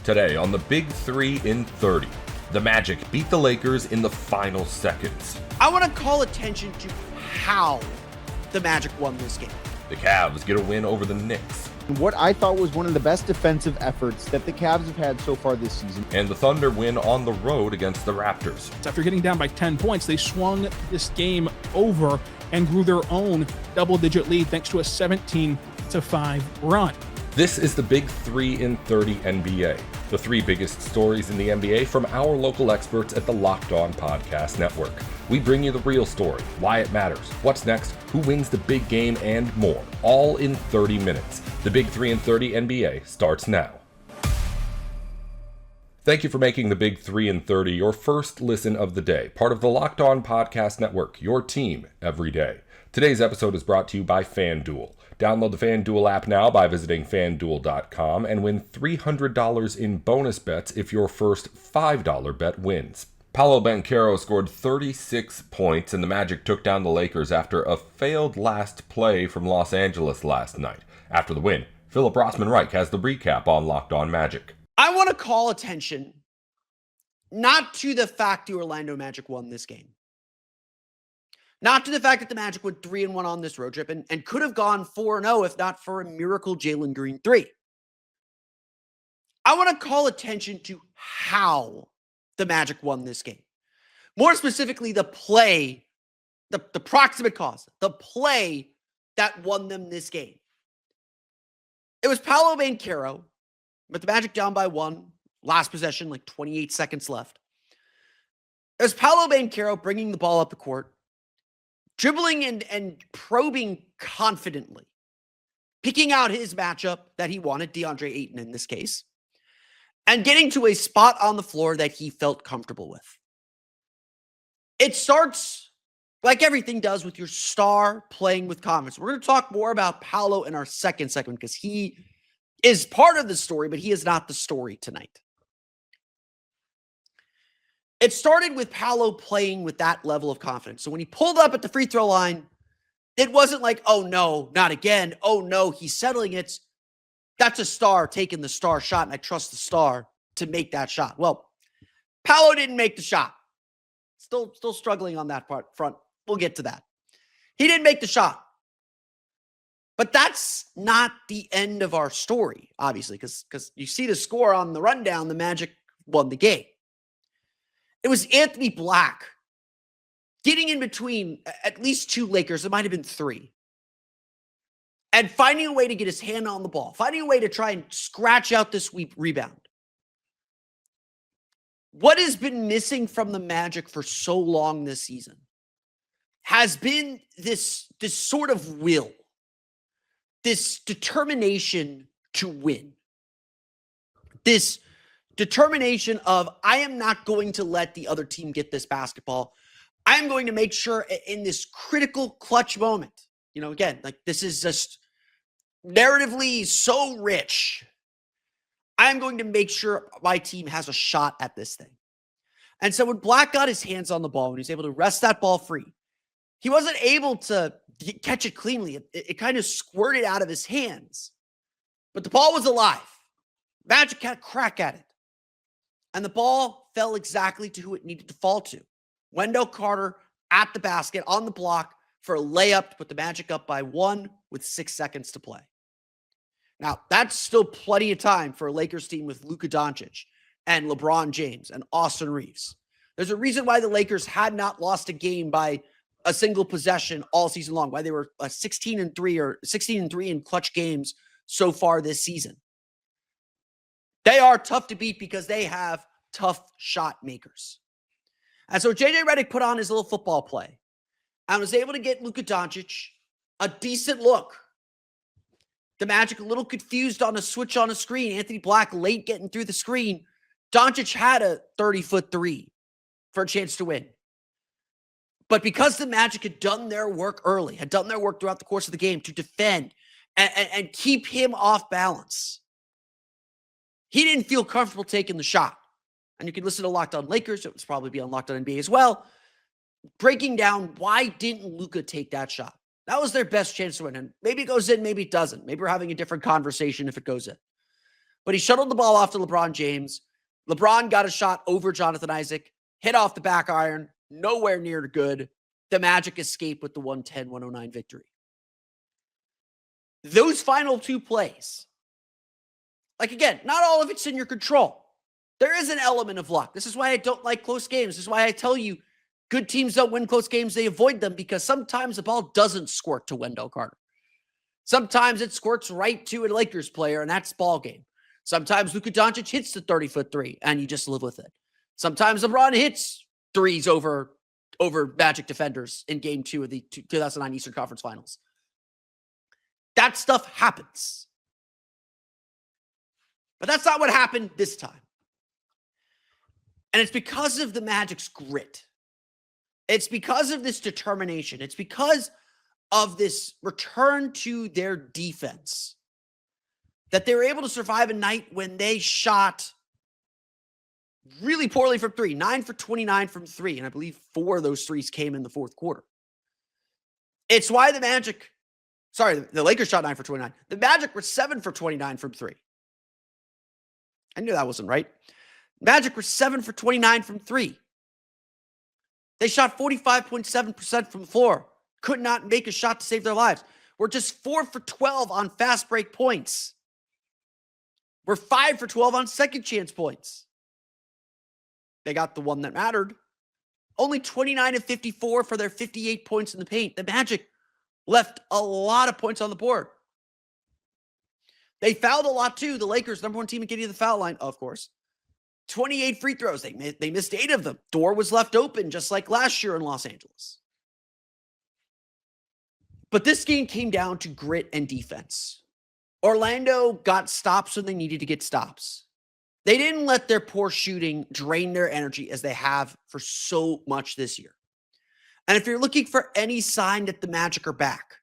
Today on the Big 3 in 30, the Magic beat the Lakers in the final seconds. I want to call attention to how the Magic won this game. The Cavs get a win over the Knicks. What I thought was one of the best defensive efforts that the Cavs have had so far this season. And the Thunder win on the road against the Raptors. After getting down by 10 points, they swung this game over and grew their own double-digit lead thanks to a 17-5 run. This is the Big 3 in 30 NBA. The three biggest stories in the NBA from our local experts at the Locked On Podcast Network. We bring you the real story, why it matters, what's next, who wins the big game, and more, all in 30 minutes. The Big 3 in 30 NBA starts now. Thank you for making the Big 3 in 30 your first listen of the day, part of the Locked On Podcast Network, your team every day. Today's episode is brought to you by FanDuel. Download the FanDuel app now by visiting FanDuel.com and win $300 in bonus bets if your first $5 bet wins. Paolo Banchero scored 36 points and the Magic took down the Lakers after a failed last play from Los Angeles last night. After the win, Philip Rossman-Reich has the recap on Locked On Magic. I want to call attention not to the fact the Orlando Magic won this game. Not to the fact that the Magic went 3-1 on this road trip and could have gone 4-0 if not for a miracle Jalen Green 3. I want to call attention to how the Magic won this game. More specifically, the play, the proximate cause, the play that won them this game. It was Paolo Banchero, with the Magic down by 1, last possession, like 28 seconds left. It was Paolo Banchero bringing the ball up the court, dribbling and probing confidently, picking out his matchup that he wanted, DeAndre Ayton in this case, and getting to a spot on the floor that he felt comfortable with. It starts, like everything does, with your star playing with confidence. We're going to talk more about Paolo in our second segment because he is part of the story, but he is not the story tonight. It started with Paolo playing with that level of confidence. So when he pulled up at the free throw line, it wasn't like, oh no, not again. Oh no, he's settling it. That's a star taking the star shot, and I trust the star to make that shot. Well, Paolo didn't make the shot. Still struggling on that front. We'll get to that. He didn't make the shot. But that's not the end of our story, obviously, because you see the score on the rundown, the Magic won the game. It was Anthony Black getting in between at least two Lakers. It might have been three. And finding a way to get his hand on the ball. Finding a way to try and scratch out this rebound. What has been missing from the Magic for so long this season has been this sort of will. This determination to win. This determination of, I am not going to let the other team get this basketball. I am going to make sure in this critical clutch moment, again, like this is just narratively so rich. I am going to make sure my team has a shot at this thing. And so when Black got his hands on the ball, when he was able to wrest that ball free, he wasn't able to catch it cleanly. It kind of squirted out of his hands. But the ball was alive. Magic had a crack at it. And the ball fell exactly to who it needed to fall to. Wendell Carter at the basket on the block for a layup to put the Magic up by 1 with 6 seconds to play. Now, that's still plenty of time for a Lakers team with Luka Doncic and LeBron James and Austin Reeves. There's a reason why the Lakers had not lost a game by a single possession all season long, why they were 16-3 or 16-3 in clutch games so far this season. They are tough to beat because they have tough shot makers. And so JJ Redick put on his little football play and was able to get Luka Doncic a decent look. The Magic a little confused on a switch on a screen. Anthony Black late getting through the screen. Doncic had a 30-foot three for a chance to win. But because the Magic had done their work early, had done their work throughout the course of the game to defend and keep him off balance, he didn't feel comfortable taking the shot. And you can listen to Locked On Lakers. It was probably be on Locked On NBA as well. Breaking down why didn't Luka take that shot? That was their best chance to win. And maybe it goes in, maybe it doesn't. Maybe we're having a different conversation if it goes in. but he shuttled the ball off to LeBron James. LeBron got a shot over Jonathan Isaac, hit off the back iron, nowhere near good. The Magic escape with the 110-109 victory. Those final two plays, like again, not all of it's in your control. There is an element of luck. This is why I don't like close games. This is why I tell you good teams don't win close games. They avoid them because sometimes the ball doesn't squirt to Wendell Carter. Sometimes it squirts right to a Lakers player, and that's ball game. Sometimes Luka Doncic hits the 30-foot three, and you just live with it. Sometimes LeBron hits threes over Magic defenders in Game 2 of the 2009 Eastern Conference Finals. That stuff happens. But that's not what happened this time. And it's because of the Magic's grit. It's because of this determination. It's because of this return to their defense that they were able to survive a night when they shot really poorly from three, 9 for 29 from three. And I believe 4 of those threes came in the fourth quarter. It's why the Lakers shot 9 for 29. The Magic were 7 for 29 from three. I knew that wasn't right. Magic were 7 for 29 from three. They shot 45.7% from the floor. Could not make a shot to save their lives. We're just 4 for 12 on fast break points. We're 5 for 12 on second chance points. They got the one that mattered. Only 29 of 54 for their 58 points in the paint. The Magic left a lot of points on the board. They fouled a lot too. The Lakers, number one team in getting to the foul line, of course. 28 free throws. They missed 8 of them. Door was left open, just like last year in Los Angeles. But this game came down to grit and defense. Orlando got stops when they needed to get stops. They didn't let their poor shooting drain their energy as they have for so much this year. And if you're looking for any sign that the Magic are back,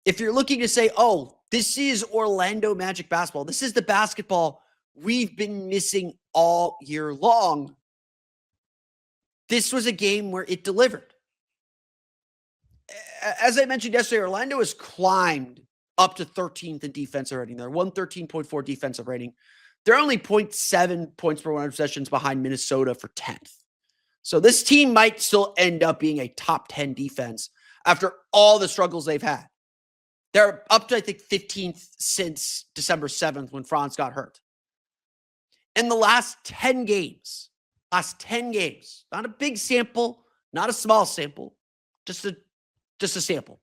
if you're looking to say, oh, this is Orlando Magic basketball, this is the basketball we've been missing all year long, this was a game where it delivered. As I mentioned yesterday, Orlando has climbed up to 13th in defensive rating. They're 113.4 defensive rating. They're only 0.7 points per 100 possessions behind Minnesota for 10th. So this team might still end up being a top 10 defense after all the struggles they've had. They're up to, I think, 15th since December 7th when Franz got hurt. In the last 10 games, not a big sample, not a small sample, just a sample.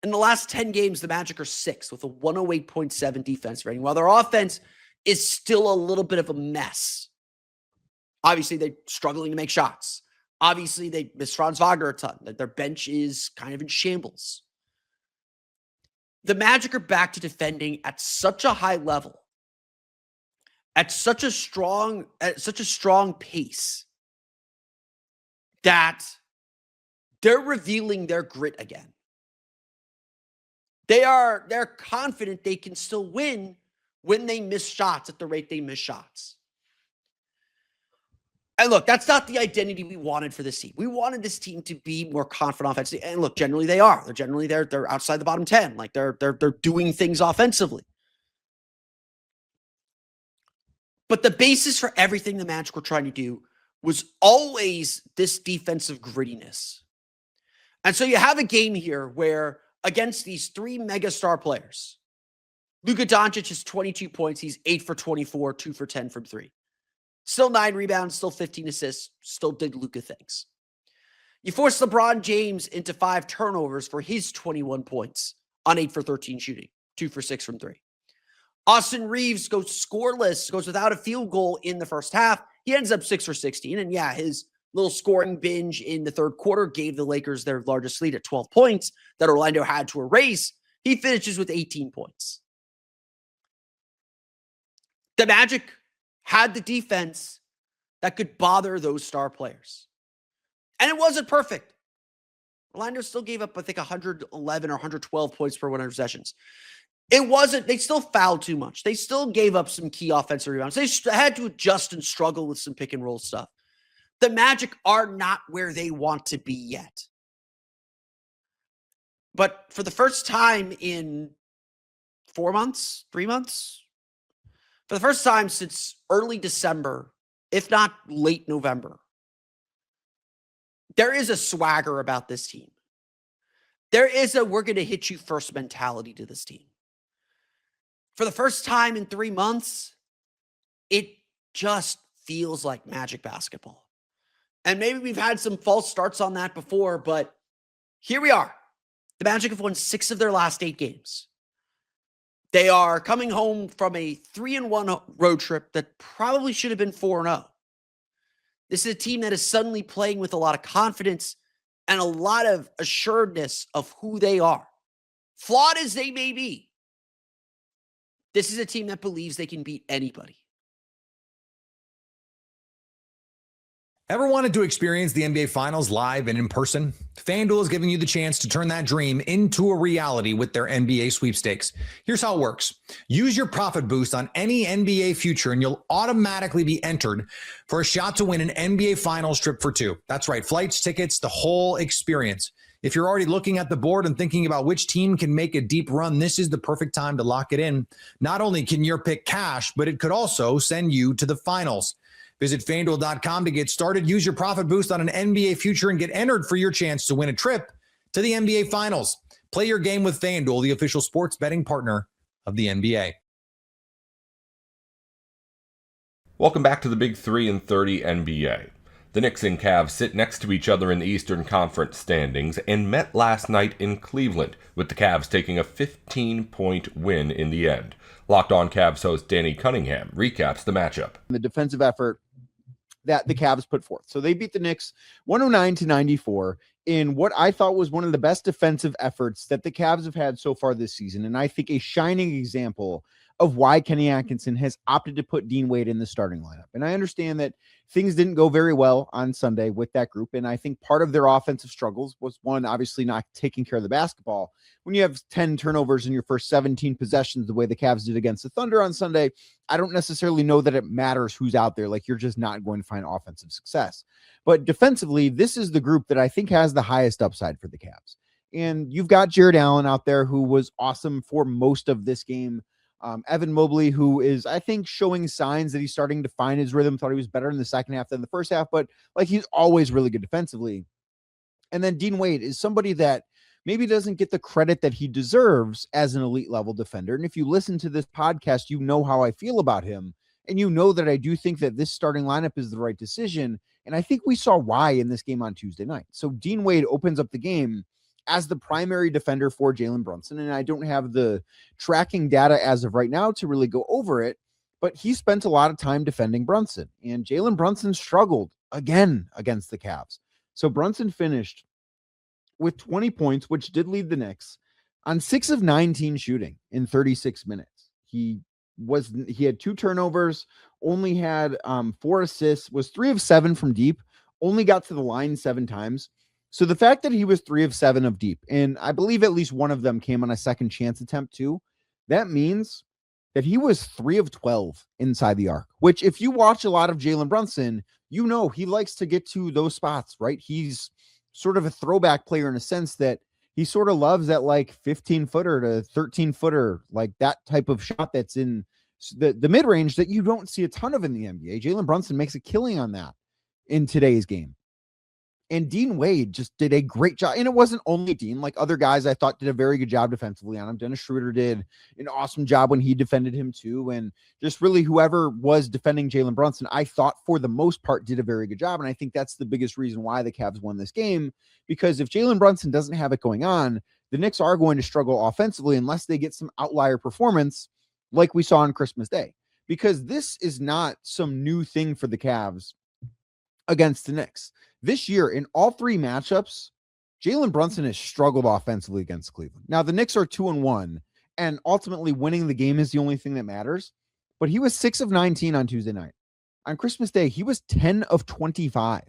In the last 10 games, the Magic are 6th with a 108.7 defense rating, while their offense is still a little bit of a mess. Obviously, they're struggling to make shots. Obviously, they miss Franz Wagner a ton. Their bench is kind of in shambles. The Magic are back to defending at such a high level, at such a strong pace, that they're revealing their grit again. They're confident they can still win when they miss shots at the rate they miss shots. And look, that's not the identity we wanted for this team. We wanted this team to be more confident offensively. And look, generally they are. They're outside the bottom 10. Like they're doing things offensively. But the basis for everything the Magic were trying to do was always this defensive grittiness. And so you have a game here where against these 3 megastar players, Luka Doncic has 22 points. He's 8 for 24, 2 for 10 from 3. Still 9 rebounds, still 15 assists, still did Luka things. You force LeBron James into 5 turnovers for his 21 points on 8 for 13 shooting, 2 for 6 from 3. Austin Reeves goes scoreless, goes without a field goal in the first half. He ends up 6 for 16. And yeah, his little scoring binge in the third quarter gave the Lakers their largest lead at 12 points that Orlando had to erase. He finishes with 18 points. The Magic had the defense that could bother those star players. And it wasn't perfect. Orlando still gave up, I think, 111 or 112 points per 100 possessions. It wasn't, they still fouled too much. They still gave up some key offensive rebounds. They had to adjust and struggle with some pick and roll stuff. The Magic are not where they want to be yet. But for the first time in 4 months, 3 months, For the first time since early December, if not late November, there is a swagger about this team. There is a we're going to hit you first mentality to this team. For the first time in 3 months, it just feels like Magic basketball. And maybe we've had some false starts on that before, but here we are. The Magic have won 6 of their last 8 games. They are coming home from a 3-1 road trip that probably should have been 4-0. This is a team that is suddenly playing with a lot of confidence and a lot of assuredness of who they are. Flawed as they may be, this is a team that believes they can beat anybody. Ever wanted to experience the NBA Finals live and in person? FanDuel is giving you the chance to turn that dream into a reality with their NBA sweepstakes. Here's how it works. Use your profit boost on any NBA future and you'll automatically be entered for a shot to win an NBA Finals trip for 2. That's right, flights, tickets, the whole experience. If you're already looking at the board and thinking about which team can make a deep run, this is the perfect time to lock it in. Not only can your pick cash, but it could also send you to the finals. Visit FanDuel.com to get started. Use your profit boost on an NBA future and get entered for your chance to win a trip to the NBA Finals. Play your game with FanDuel, the official sports betting partner of the NBA. Welcome back to the Big 3 and 30 NBA. The Knicks and Cavs sit next to each other in the Eastern Conference standings and met last night in Cleveland, with the Cavs taking a 15-point win in the end. Locked On Cavs host Danny Cunningham recaps the matchup. The defensive effort that the Cavs put forth. So they beat the Knicks 109-94 in what I thought was one of the best defensive efforts that the Cavs have had so far this season. And I think a shining example of why Kenny Atkinson has opted to put Dean Wade in the starting lineup. And I understand that things didn't go very well on Sunday with that group. And I think part of their offensive struggles was, one, obviously not taking care of the basketball. When you have 10 turnovers in your first 17 possessions, the way the Cavs did against the Thunder on Sunday, I don't necessarily know that it matters who's out there. Like, you're just not going to find offensive success. But defensively, this is the group that I think has the highest upside for the Cavs. And you've got Jared Allen out there, who was awesome for most of this game. Evan Mobley, who is, I think, showing signs that he's starting to find his rhythm. Thought he was better in the second half than the first half, but like, he's always really good defensively. And then Dean Wade is somebody that maybe doesn't get the credit that he deserves as an elite level defender. And if you listen to this podcast, you know how I feel about him. And you know that I do think that this starting lineup is the right decision. And I think we saw why in this game on Tuesday night. So Dean Wade opens up the game as the primary defender for Jalen Brunson. And I don't have the tracking data as of right now to really go over it, but he spent a lot of time defending Brunson. And Jalen Brunson struggled again against the Cavs. So Brunson finished with 20 points, which did lead the Knicks, on 6 of 19 shooting in 36 minutes. He had 2 turnovers, only had 4 assists, was 3 of 7 from deep, only got to the line 7 times. So the fact that he was 3 of 7 of deep, and I believe at least one of them came on a second chance attempt too, that means that he was 3 of 12 inside the arc, which, if you watch a lot of Jalen Brunson, you know he likes to get to those spots, right? He's sort of a throwback player in a sense that he sort of loves that, like, 15-footer to 13-footer, like that type of shot that's in the mid-range that you don't see a ton of in the NBA. Jalen Brunson makes a killing on that in today's game. And Dean Wade just did a great job. And it wasn't only Dean. Like, other guys I thought did a very good job defensively on him. Dennis Schroeder did an awesome job when he defended him too. And just really whoever was defending Jalen Brunson, I thought for the most part did a very good job. And I think that's the biggest reason why the Cavs won this game. Because if Jalen Brunson doesn't have it going on, the Knicks are going to struggle offensively unless they get some outlier performance like we saw on Christmas Day. Because this is not some new thing for the Cavs against the Knicks. This year, in all 3 matchups, Jalen Brunson has struggled offensively against Cleveland. Now, the Knicks are 2-1, and ultimately winning the game is the only thing that matters. But he was 6 of 19 on Tuesday night. On Christmas Day, he was 10 of 25.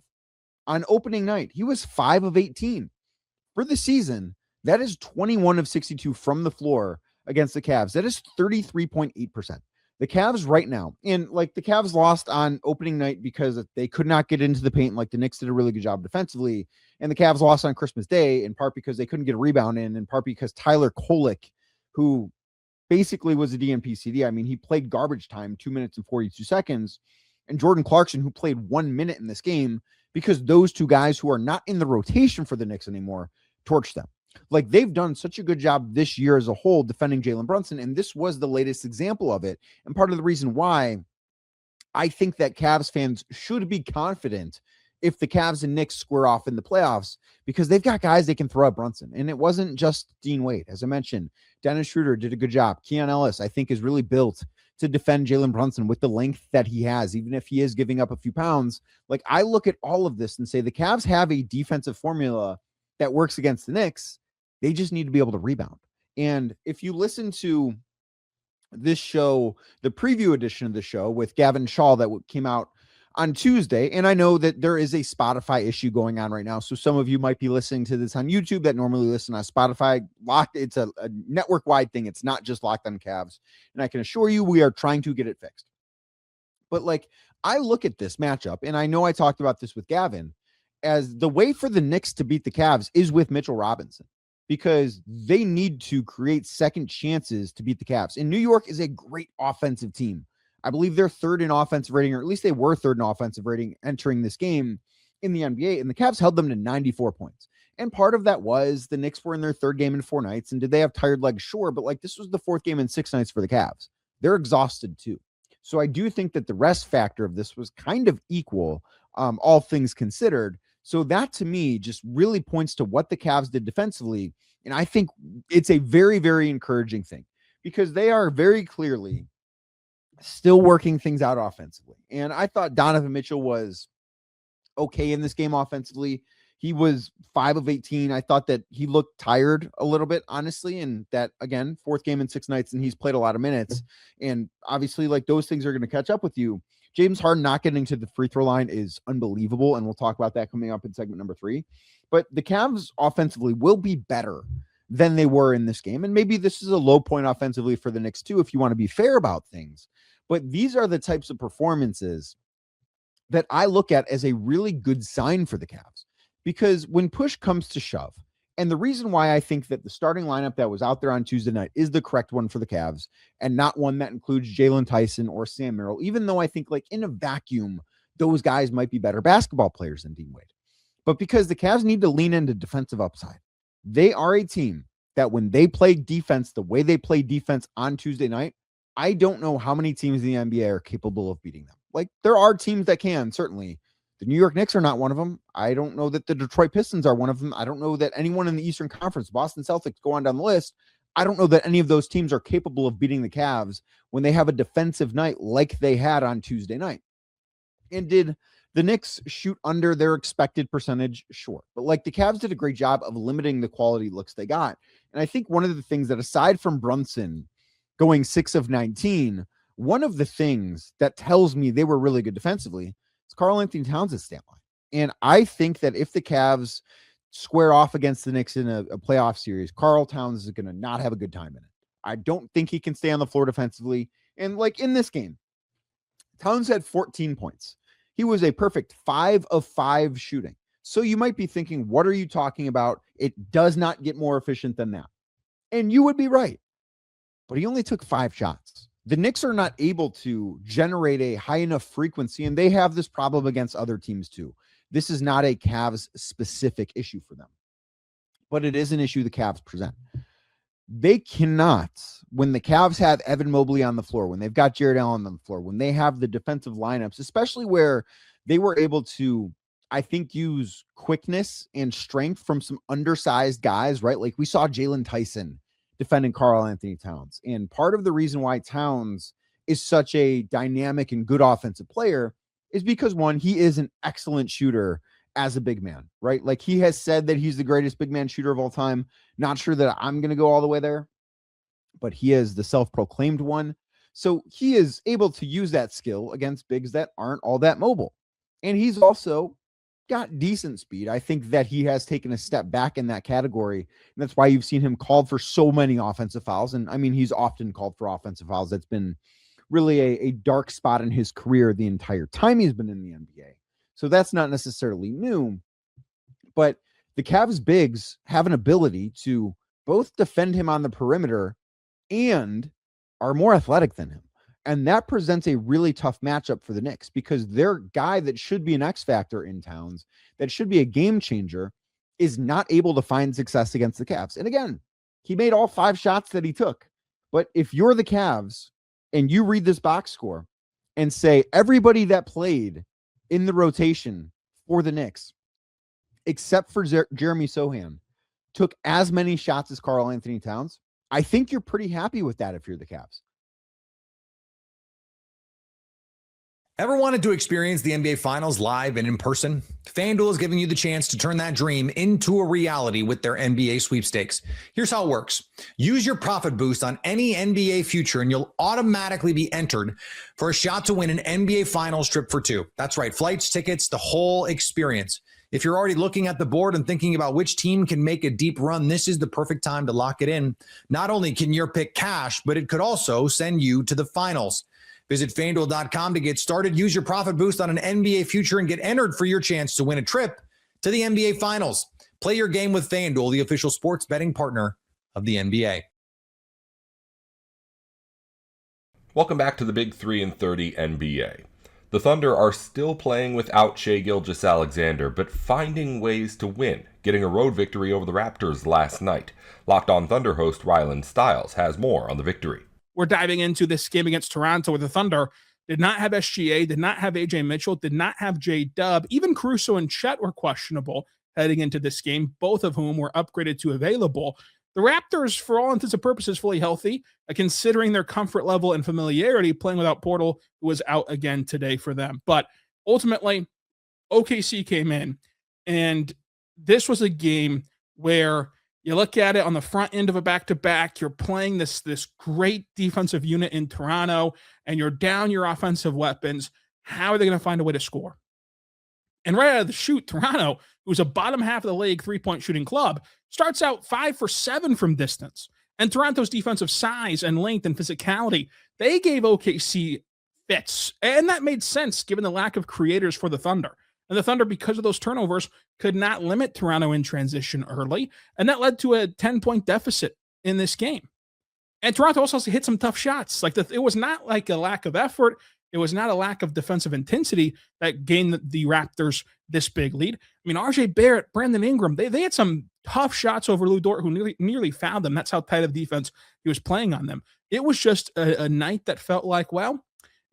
On opening night, he was 5 of 18. For the season, that is 21 of 62 from the floor against the Cavs. That is 33.8%. The Cavs right now, and like, the Cavs lost on opening night because they could not get into the paint. Like, the Knicks did a really good job defensively, and the Cavs lost on Christmas Day in part because they couldn't get a rebound in part because Tyler Kolek, who basically was a DNP-CD. I mean, he played garbage time, 2 minutes and 42 seconds. And Jordan Clarkson, who played 1 minute in this game, because those two guys who are not in the rotation for the Knicks anymore torched them. Like, they've done such a good job this year as a whole defending Jalen Brunson, and this was the latest example of it. And part of the reason why I think that Cavs fans should be confident if the Cavs and Knicks square off in the playoffs, because they've got guys they can throw at Brunson. And it wasn't just Dean Wade. As I mentioned, Dennis Schroeder did a good job. Keon Ellis, I think, is really built to defend Jalen Brunson with the length that he has, even if he is giving up a few pounds. Like, I look at all of this and say the Cavs have a defensive formula that works against the Knicks. They just need to be able to rebound. And if you listen to this show, the preview edition of the show with Gavin Shaw that came out on Tuesday, and I know that there is a Spotify issue going on right now, so some of you might be listening to this on YouTube that normally listen on Spotify. It's a network-wide thing. It's not just Locked On Cavs, and I can assure you we are trying to get it fixed. But, like, I look at this matchup, and I know I talked about this with Gavin, as the way for the Knicks to beat the Cavs is with Mitchell Robinson, because they need to create second chances to beat the Cavs. And New York is a great offensive team. I believe they're third in offensive rating, or at least they were third in offensive rating entering this game in the NBA, and the Cavs held them to 94 points. And part of that was the Knicks were in their third game in 4 nights, and did they have tired legs? Sure, but like, this was the 4th game in 6 nights for the Cavs. They're exhausted too. So I do think that the rest factor of this was kind of equal, all things considered. So that to me just really points to what the Cavs did defensively. And I think it's a very, very encouraging thing, because they are very clearly still working things out offensively. And I thought Donovan Mitchell was okay in this game offensively. He was 5 of 18. I thought that he looked tired a little bit, honestly. And that, again, 4th game in 6 nights, and he's played a lot of minutes. And obviously, like, those things are going to catch up with you. James Harden not getting to the free throw line is unbelievable. And we'll talk about that coming up in segment number 3. But the Cavs offensively will be better than they were in this game. And maybe this is a low point offensively for the Knicks too, if you want to be fair about things. But these are the types of performances that I look at as a really good sign for the Cavs, because when push comes to shove, and the reason why I think that the starting lineup that was out there on Tuesday night is the correct one for the Cavs, and not one that includes Jalen Tyson or Sam Merrill, even though I think, like, in a vacuum, those guys might be better basketball players than Dean Wade. But because the Cavs need to lean into defensive upside. They are a team that when they play defense, the way they play defense on Tuesday night, I don't know how many teams in the NBA are capable of beating them. Like, there are teams that can, certainly. The New York Knicks are not one of them. I don't know that the Detroit Pistons are one of them. I don't know that anyone in the Eastern Conference, Boston Celtics, go on down the list. I don't know that any of those teams are capable of beating the Cavs when they have a defensive night like they had on Tuesday night. And did the Knicks shoot under their expected percentage? Sure. But, like, the Cavs did a great job of limiting the quality looks they got. And I think one of the things that, aside from Brunson going 6 of 19, one of the things that tells me they were really good defensively is Karl Anthony Towns' stat line. And I think that if the Cavs square off against the Knicks in a playoff series, Karl Towns is going to not have a good time in it. I don't think he can stay on the floor defensively. And, like, in this game, Towns had 14 points. He was a perfect 5 of 5 shooting. So you might be thinking, what are you talking about? It does not get more efficient than that. And you would be right. But he only took 5 shots. The Knicks are not able to generate a high enough frequency, and they have this problem against other teams too. This is not a Cavs specific issue for them, but it is an issue the Cavs present. They cannot, when the Cavs have Evan Mobley on the floor, when they've got Jared Allen on the floor, when they have the defensive lineups, especially where they were able to, I think, use quickness and strength from some undersized guys, right? Like we saw Jalen Tyson defending Karl Anthony Towns. And part of the reason why Towns is such a dynamic and good offensive player is because, one, he is an excellent shooter as a big man, right? Like, he has said that he's the greatest big man shooter of all time. Not sure that I'm going to go all the way there, but he is the self-proclaimed one. So he is able to use that skill against bigs that aren't all that mobile. And he's also got decent speed. I think that he has taken a step back in that category. And that's why you've seen him called for so many offensive fouls. And I mean, he's often called for offensive fouls. That's been really a dark spot in his career the entire time he's been in the NBA. So that's not necessarily new, but the Cavs bigs have an ability to both defend him on the perimeter and are more athletic than him. And that presents a really tough matchup for the Knicks because their guy that should be an X factor in Towns, that should be a game changer, is not able to find success against the Cavs. And again, he made all 5 shots that he took. But if you're the Cavs and you read this box score and say everybody that played in the rotation for the Knicks, except for Jeremy Sohan, took as many shots as Karl Anthony Towns, I think you're pretty happy with that if you're the Cavs. Ever wanted to experience the NBA Finals live and in person? FanDuel is giving you the chance to turn that dream into a reality with their NBA sweepstakes. Here's how it works. Use your profit boost on any NBA future and you'll automatically be entered for a shot to win an NBA Finals trip for 2. That's right, flights, tickets, the whole experience. If you're already looking at the board and thinking about which team can make a deep run, this is the perfect time to lock it in. Not only can your pick cash, but it could also send you to the finals. Visit FanDuel.com to get started. Use your profit boost on an NBA future and get entered for your chance to win a trip to the NBA Finals. Play your game with FanDuel, the official sports betting partner of the NBA. Welcome back to the Big 3 and 30 NBA. The Thunder are still playing without Shai Gilgeous-Alexander, but finding ways to win, getting a road victory over the Raptors last night. Locked On Thunder host Rylan Stiles has more on the victory. We're diving into this game against Toronto where the Thunder did not have SGA, did not have AJ Mitchell, did not have J-Dub. Even Caruso and Chet were questionable heading into this game, both of whom were upgraded to available. The Raptors, for all intents and purposes, fully healthy, considering their comfort level and familiarity playing without Portal, who was out again today for them. But ultimately, OKC came in, and this was a game where you look at it on the front end of a back-to-back, you're playing this great defensive unit in Toronto, and you're down your offensive weapons. How are they going to find a way to score? And right out of the chute, Toronto, who's a bottom half of the league three-point shooting club, starts out 5 for 7 from distance. And Toronto's defensive size and length and physicality, they gave OKC fits. And that made sense given the lack of creators for the Thunder. And the Thunder, because of those turnovers, could not limit Toronto in transition early. And that led to a 10-point deficit in this game. And Toronto also hit some tough shots. It was not like a lack of effort. It was not a lack of defensive intensity that gained the Raptors this big lead. I mean, RJ Barrett, Brandon Ingram, they had some tough shots over Lou Dort, who nearly fouled them. That's how tight of defense he was playing on them. It was just a night that felt like, well,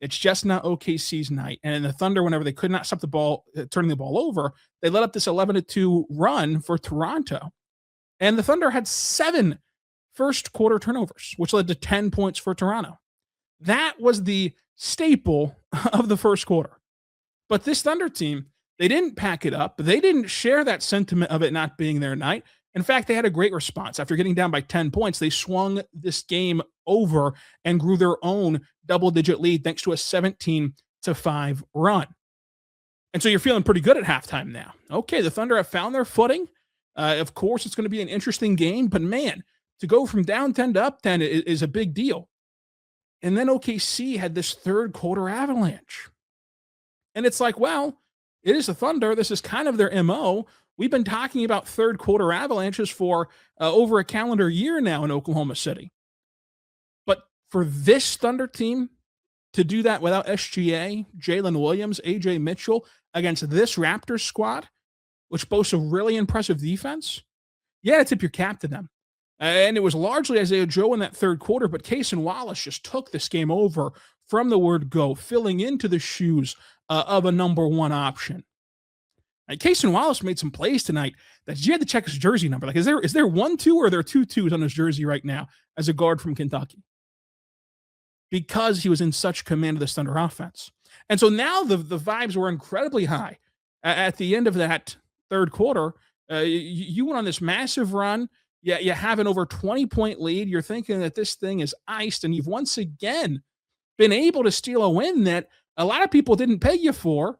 it's just not OKC's night. And the Thunder, whenever they could not stop the ball, turning the ball over, they let up this 11-2 run for Toronto. And the Thunder had 7 first quarter turnovers, which led to 10 points for Toronto. That was the staple of the first quarter. But this Thunder team, they didn't pack it up. They didn't share that sentiment of it not being their night. In fact, they had a great response. After getting down by 10 points, they swung this game over and grew their own double-digit lead thanks to a 17-5 run. And so you're feeling pretty good at halftime now. Okay, the Thunder have found their footing. Of course, it's going to be an interesting game, but man, to go from down 10 to up 10 is a big deal. And then OKC had this third quarter avalanche. And it's like, well, it is the Thunder. This is kind of their MO. We've been talking about third quarter avalanches for over a calendar year now in Oklahoma City. But for this Thunder team to do that without SGA, Jalen Williams, AJ Mitchell against this Raptors squad, which boasts a really impressive defense, you got to tip your cap to them. And it was largely Isaiah Joe in that third quarter, but Cason Wallace just took this game over from the word go, filling into the shoes of a number one option. Cason Wallace made some plays tonight that you had to check his jersey number. Like, is there 1 2 or are there 2 2s on his jersey right now as a guard from Kentucky? Because he was in such command of the Thunder offense. And so now the vibes were incredibly high. At the end of that third quarter, you went on this massive run. Yeah, you have an over 20-point lead. You're thinking that this thing is iced, and you've once again been able to steal a win that a lot of people didn't pay you for.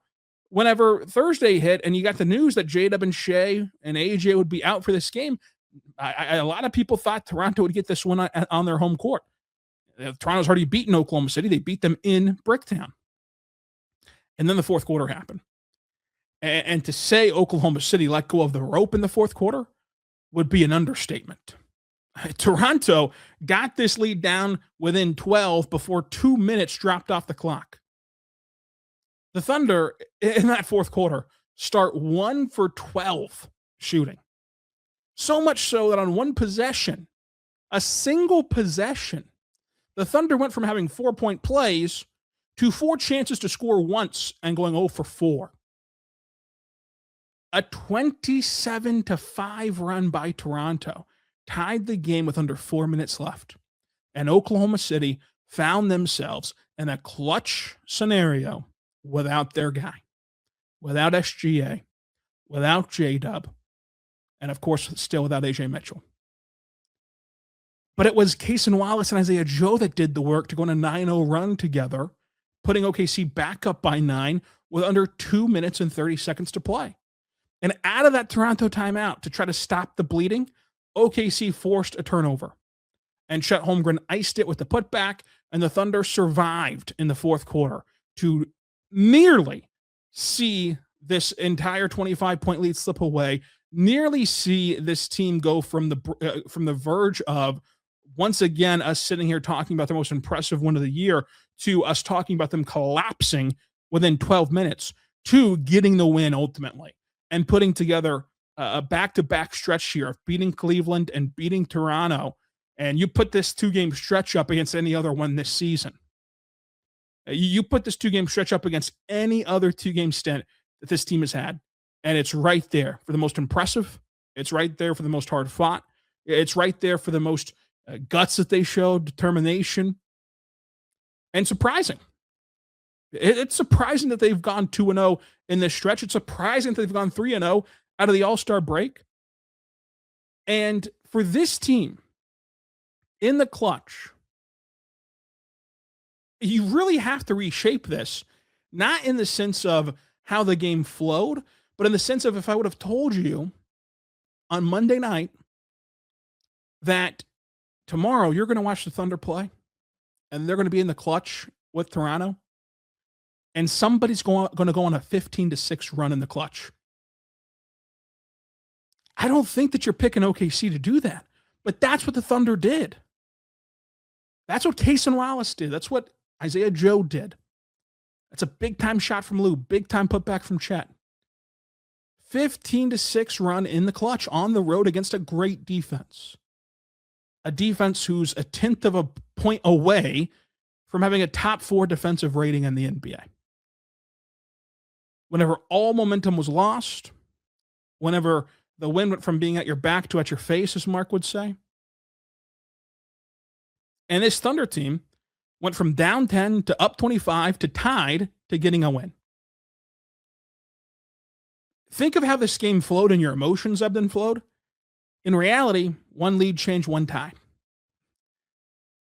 Whenever Thursday hit and you got the news that J-Dub and Shai and AJ would be out for this game, a lot of people thought Toronto would get this one on their home court. Toronto's already beaten Oklahoma City. They beat them in Bricktown. And then the fourth quarter happened. And to say Oklahoma City let go of the rope in the fourth quarter would be an understatement. Toronto got this lead down within 12 before 2 minutes dropped off the clock. The Thunder, in that fourth quarter, start 1 for 12 shooting. So much so that on one possession, a single possession, the Thunder went from having 4-point plays to 4 chances to score once and going 0 for 4. A 27-5 run by Toronto tied the game with under 4 minutes left. And Oklahoma City found themselves in a clutch scenario without their guy, without SGA, without J-Dub, and of course, still without AJ Mitchell. But it was Cason Wallace and Isaiah Joe that did the work to go on a 9-0 run together, putting OKC back up by 9 with under 2 minutes and 30 seconds to play. And out of that Toronto timeout to try to stop the bleeding, OKC forced a turnover. And Chet Holmgren iced it with the putback, and the Thunder survived in the fourth quarter to nearly see this entire 25-point lead slip away, nearly see this team go from the verge of, once again, us sitting here talking about the most impressive win of the year to us talking about them collapsing within 12 minutes to getting the win ultimately and putting together a back-to-back stretch here of beating Cleveland and beating Toronto. And you put this 2-game stretch up against any other one this season. You put this 2-game stretch up against any other 2-game stint that this team has had, and it's right there for the most impressive. It's right there for the most hard fought. It's right there for the most guts that they showed, determination, and surprising. It's surprising that they've gone 2-0 in this stretch. It's surprising that they've gone 3-0 out of the All-Star break. And for this team, in the clutch, you really have to reshape this, not in the sense of how the game flowed, but in the sense of if I would have told you on Monday night that tomorrow you're going to watch the Thunder play and they're going to be in the clutch with Toronto and somebody's going to go on a 15-6 run in the clutch. I don't think that you're picking OKC to do that, but that's what the Thunder did. That's what Cason Wallace did. That's what Isaiah Joe did. That's a big-time shot from Lou, big-time putback from Chet. 15-6 run in the clutch on the road against a great defense. A defense who's a 1/10 of a point away from having a top 4 defensive rating in the NBA. Whenever all momentum was lost, whenever the wind went from being at your back to at your face, as Mark would say. And this Thunder team went from down 10 to up 25 to tied to getting a win. Think of how this game flowed and your emotions ebbed and flowed. In reality, one lead changed one tie.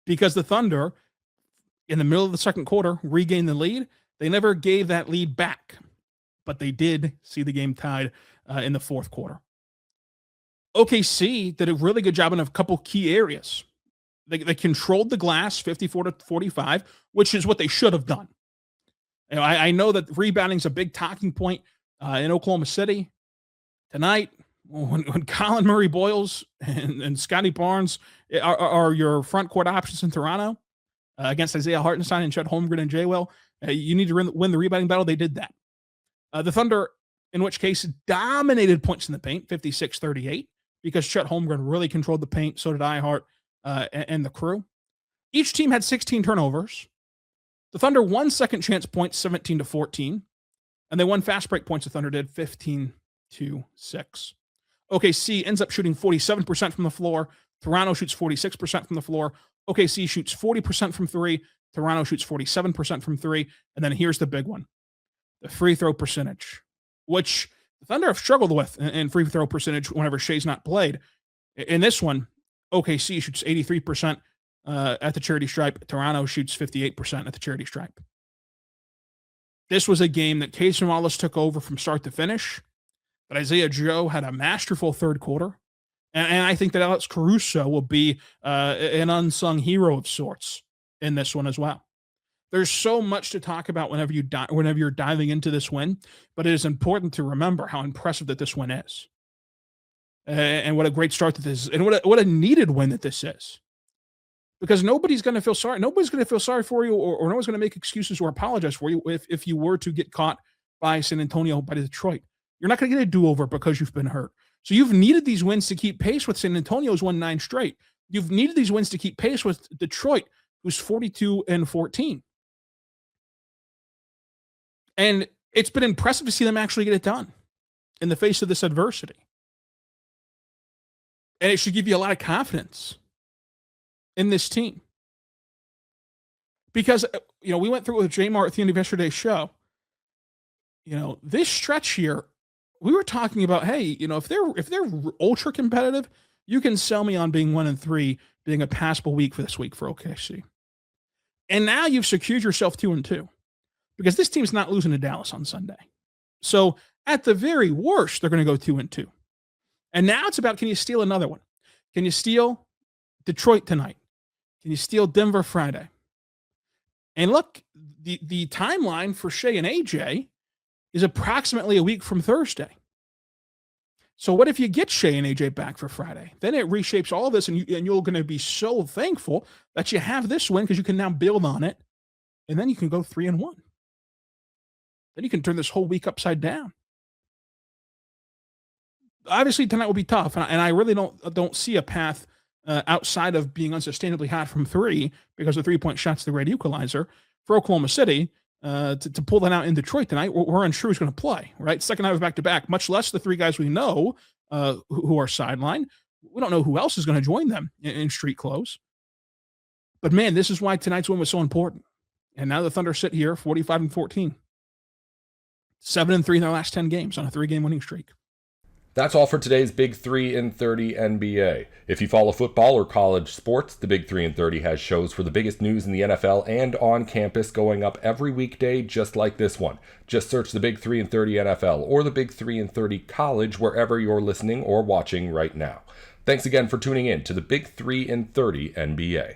Because the Thunder, in the middle of the second quarter, regained the lead. They never gave that lead back, but they did see the game tied in the fourth quarter. OKC did a really good job in a couple key areas. They controlled the glass 54-45, which is what they should have done. You know, I know that rebounding is a big talking point in Oklahoma City tonight. When Colin Murray-Boyles and Scotty Barnes are your front court options in Toronto against Isaiah Hartenstein and Chet Holmgren and J-Will, you need to win the rebounding battle. They did that. The Thunder, in which case, dominated points in the paint, 56-38, because Chet Holmgren really controlled the paint. So did Ihart and the crew. Each team had 16 turnovers. The Thunder won second chance points 17-14, and they won fast break points. The Thunder did 15-6. OKC ends up shooting 47% from the floor. Toronto shoots 46% from the floor. OKC shoots 40% from three. Toronto shoots 47% from three. And then here's the big one, the free throw percentage, which the Thunder have struggled with in free throw percentage whenever Shea's not played. In this one, OKC shoots 83% at the charity stripe. Toronto shoots 58% at the charity stripe. This was a game that Cason Wallace took over from start to finish, but Isaiah Joe had a masterful third quarter. And I think that Alex Caruso will be an unsung hero of sorts in this one as well. There's so much to talk about whenever you're diving into this win, but it is important to remember how impressive that this win is. And what a great start that this is, and what a needed win that this is. Because nobody's going to feel sorry. Nobody's going to feel sorry for you, or no one's going to make excuses or apologize for you if you were to get caught by San Antonio, by Detroit. You're not going to get a do-over because you've been hurt. So you've needed these wins to keep pace with San Antonio, who's won 9 straight. You've needed these wins to keep pace with Detroit, who's 42-14. And it's been impressive to see them actually get it done in the face of this adversity. And it should give you a lot of confidence in this team. Because, we went through it with J-Mart at the end of yesterday's show. This stretch here, we were talking about, hey, if they're ultra competitive, you can sell me on being 1-3, being a passable week for this week for OKC. And now you've secured yourself 2-2 because this team's not losing to Dallas on Sunday. So at the very worst, they're going to go 2-2. And now it's about, can you steal another one? Can you steal Detroit tonight? Can you steal Denver Friday? And look, the timeline for Shea and AJ is approximately a week from Thursday. So what if you get Shea and AJ back for Friday? Then it reshapes all this, and you're going to be so thankful that you have this win because you can now build on it, and then you can go 3-1. Then you can turn this whole week upside down. Obviously, tonight will be tough, and I really don't see a path outside of being unsustainably hot from 3 because the 3-point shot's the great equalizer for Oklahoma City. To pull that out in Detroit tonight, we're unsure who's going to play, right? Second night of back-to-back, much less the 3 guys we know who are sidelined. We don't know who else is going to join them in street clothes. But, man, this is why tonight's win was so important. And now the Thunder sit here 45-14. 7-3 in their last 10 games on a 3-game winning streak. That's all for today's Big 3 in 30 NBA. If you follow football or college sports, the Big 3 in 30 has shows for the biggest news in the NFL and on campus going up every weekday just like this one. Just search the Big 3 in 30 NFL or the Big 3 in 30 College wherever you're listening or watching right now. Thanks again for tuning in to the Big 3 in 30 NBA.